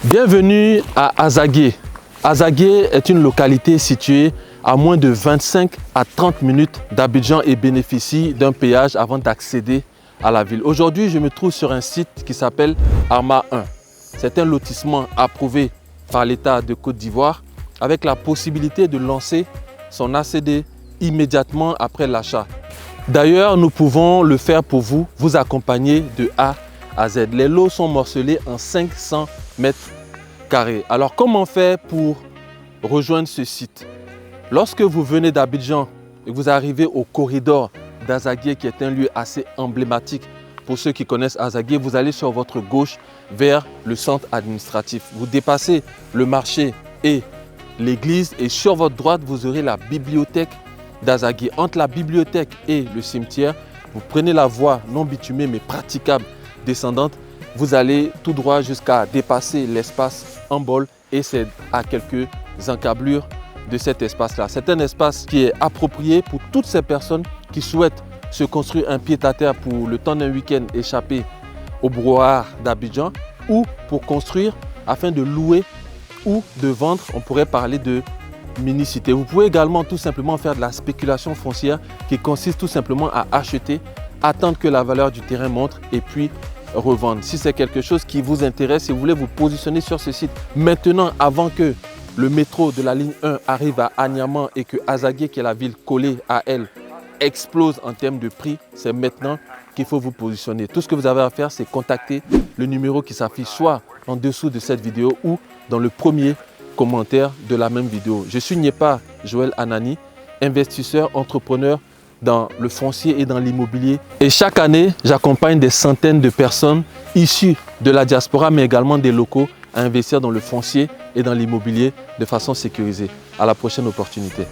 Bienvenue à Azagué. Azagué est une localité située à moins de 25 à 30 minutes d'Abidjan et bénéficie d'un péage avant d'accéder à la ville. Aujourd'hui, je me trouve sur un site qui s'appelle Arma 1. C'est un lotissement approuvé par l'État de Côte d'Ivoire avec la possibilité de lancer son ACD immédiatement après l'achat. D'ailleurs, nous pouvons le faire pour vous, vous accompagner de A à Z. Les lots sont morcelés en 500 mètres carrés. Alors, comment faire pour rejoindre ce site? Lorsque vous venez d'Abidjan et vous arrivez au corridor d'Azagué, qui est un lieu assez emblématique pour ceux qui connaissent Azagué, vous allez sur votre gauche vers le centre administratif. Vous dépassez le marché et l'église et sur votre droite, vous aurez la bibliothèque d'Azagué. Entre la bibliothèque et le cimetière, vous prenez la voie non bitumée mais praticable descendante. Vous allez tout droit jusqu'à dépasser l'espace en bol et c'est à quelques encablures de cet espace-là. C'est un espace qui est approprié pour toutes ces personnes qui souhaitent se construire un pied-à-terre pour le temps d'un week-end échappé au brouhaha d'Abidjan ou pour construire afin de louer ou de vendre. On pourrait parler de mini-cité. Vous pouvez également tout simplement faire de la spéculation foncière qui consiste tout simplement à acheter, attendre que la valeur du terrain monte et puis revendre. Si c'est quelque chose qui vous intéresse et vous voulez vous positionner sur ce site maintenant avant que le métro de la ligne 1 arrive à Agnaman et que Azagué, qui est la ville collée à elle, explose en termes de prix, c'est maintenant qu'il faut vous positionner. Tout ce que vous avez à faire, c'est contacter le numéro qui s'affiche soit en dessous de cette vidéo ou dans le premier commentaire de la même vidéo. Je suis Nyepa Joël Anani, investisseur, entrepreneur dans le foncier et dans l'immobilier. Et chaque année, j'accompagne des centaines de personnes issues de la diaspora, mais également des locaux, à investir dans le foncier et dans l'immobilier de façon sécurisée. À la prochaine opportunité.